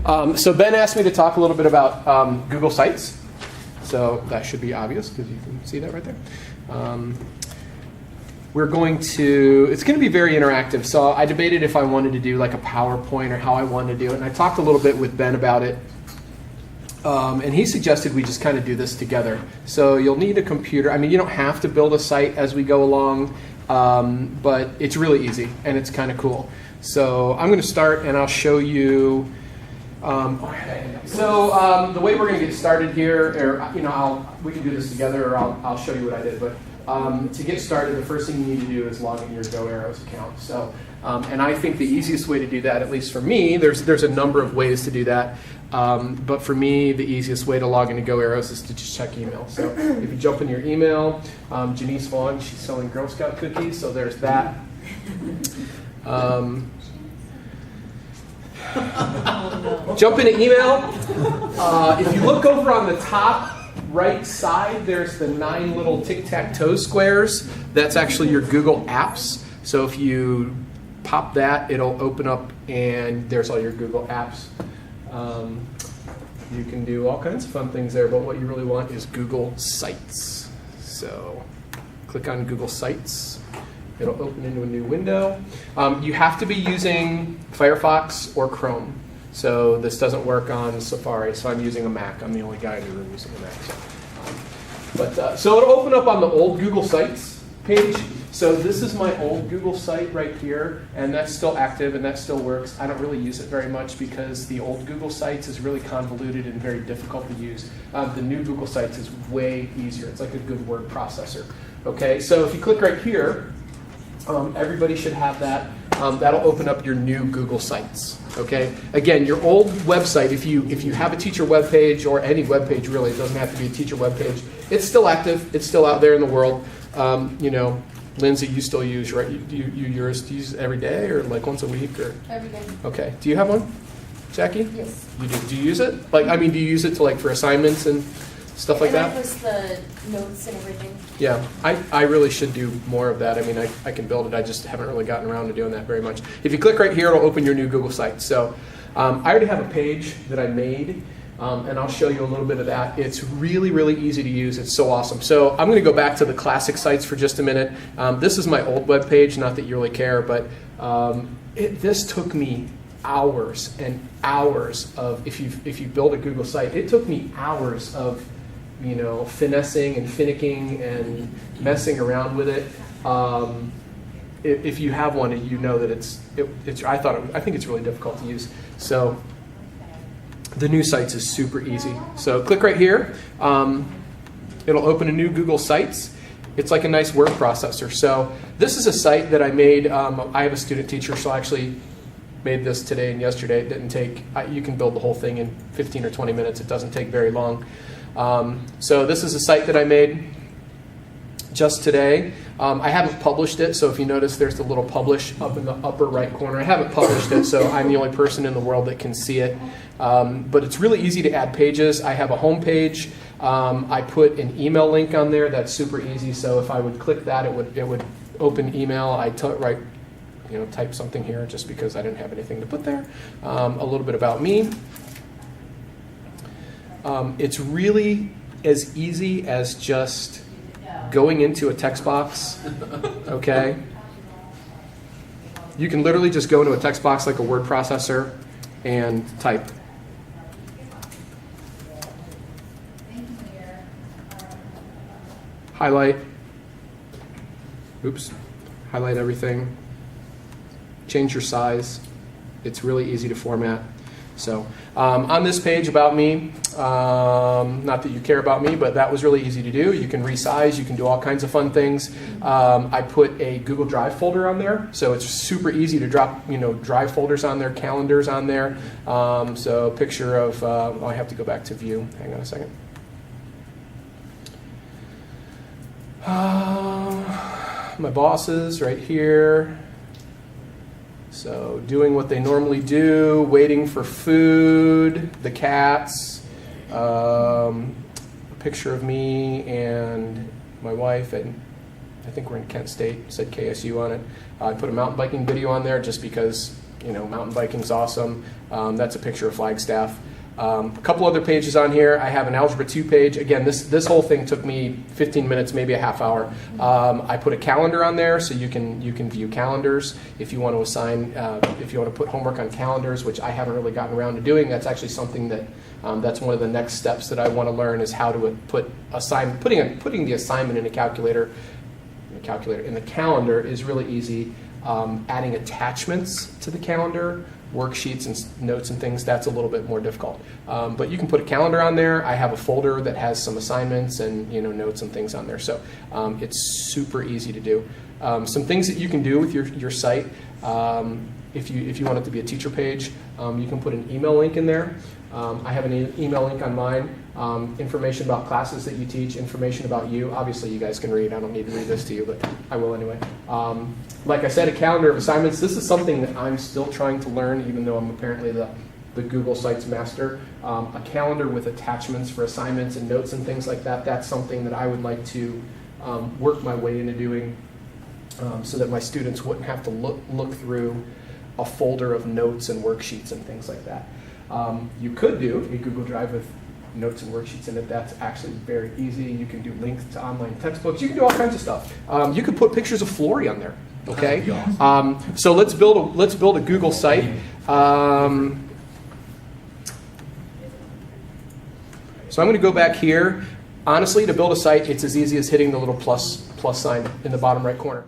So Ben asked me to talk a little bit about Google Sites. So that should be obvious because you can see that right there. It's going to be very interactive. So I debated if I wanted to do like a PowerPoint or how I wanted to do it. And I talked a little bit with Ben about it. And he suggested we just kind of do this together. So you'll need a computer. I mean, you don't have to build a site as we go along, but it's really easy and it's kind of cool. So I'm going to start and I'll show you. The way we're going to get started here, or we can do this together, or I'll show you what I did. But to get started, the first thing you need to do is log in your GoArrows account. So, and I think the easiest way to do that, at least for me, there's a number of ways to do that. But for me, the easiest way to log into GoArrows is to just check email. So if you jump in your email, Janice Vaughn, she's selling Girl Scout cookies, so there's that. Jump into email. If you look over on the top right side, there's the 9 little tic-tac-toe squares. That's actually your Google Apps. So if you pop that, it'll open up and there's all your Google Apps. You can do all kinds of fun things there, but what you really want is Google Sites. So click on Google Sites. It'll open into a new window. You have to be using Firefox or Chrome. So this doesn't work on Safari, so I'm using a Mac. I'm the only guy in the room using a Mac. So it'll open up on the old Google Sites page. So this is my old Google site right here, and that's still active and that still works. I don't really use it very much because the old Google Sites is really convoluted and very difficult to use. The new Google Sites is way easier. It's like a good word processor. Okay, so if you click right here, everybody should have that. That'll open up your new Google Sites. Okay. Again, your old website, if you have a teacher web page or any web page really, it doesn't have to be a teacher web page. It's still active. It's still out there in the world. Lindsay, you still use, right? You use it every day or like once a week or every day. Okay. Do you have one, Jackie? Yes. You do. Do you use it? Do you use it to for assignments and stuff like that? And I post the notes and everything. Yeah, I really should do more of that. I mean, I can build it. I just haven't really gotten around to doing that very much. If you click right here, it'll open your new Google site. So I already have a page that I made, and I'll show you a little bit of that. It's really, really easy to use. It's so awesome. So I'm going to go back to the classic sites for just a minute. This is my old web page. Not that you really care, but this took me hours and hours of, if you build a Google site, it took me hours of finessing and finicking and messing around with it. If you have one, you know that I think it's really difficult to use. So the new sites is super easy. So click right here. It'll open a new Google Sites. It's like a nice word processor. So this is a site that I made. I have a student teacher, so I actually made this today and yesterday. It didn't take, you can build the whole thing in 15 or 20 minutes. It doesn't take very long. So this is a site that I made just today. I haven't published it, so if you notice there's the little publish up in the upper right corner. I haven't published it, so I'm the only person in the world that can see it. But it's really easy to add pages. I have a home page. I put an email link on there. That's super easy. So if I would click that, it would open email. I type something here just because I didn't have anything to put there. A little bit about me. It's really as easy as just going into a text box, okay? You can literally just go into a text box like a word processor and type. Highlight. Highlight everything. Change your size. It's really easy to format. So on this page about me, not that you care about me, but that was really easy to do. You can resize, you can do all kinds of fun things. I put a Google Drive folder on there, so it's super easy to drop Drive folders on there, calendars on there. So a picture of, I have to go back to view. Hang on a second. My bosses right here. So doing what they normally do, waiting for food, the cats, a picture of me and my wife, and I think we're in Kent State, it said KSU on it. I put a mountain biking video on there just because mountain biking's awesome. That's a picture of Flagstaff. A couple other pages on here. I have an Algebra 2 page. Again, this whole thing took me 15 minutes, maybe a half hour. I put a calendar on there, so you can view calendars if you want to assign, if you want to put homework on calendars, which I haven't really gotten around to doing. That's actually something that that's one of the next steps that I want to learn, is how to putting the assignment in a calculator. In the calendar is really easy. Adding attachments to the calendar, worksheets and notes and things, that's a little bit more difficult. But you can put a calendar on there. I have a folder that has some assignments and notes and things on there. So it's super easy to do. Some things that you can do with your site, if you want it to be a teacher page, you can put an email link in there. I have an email link on mine. Information about classes that you teach, information about you. Obviously, you guys can read. I don't need to read this to you, but I will anyway. Like I said, a calendar of assignments. This is something that I'm still trying to learn, even though I'm apparently the Google Sites master. A calendar with attachments for assignments and notes and things like that. That's something that I would like to work my way into doing, so that my students wouldn't have to look through a folder of notes and worksheets and things like that. You could do a Google Drive with notes and worksheets in it. That's actually very easy. You can do links to online textbooks. You can do all kinds of stuff. You could put pictures of Flory on there. Okay. So let's build a Google site. So I'm going to go back here. Honestly, to build a site, it's as easy as hitting the little plus sign in the bottom right corner.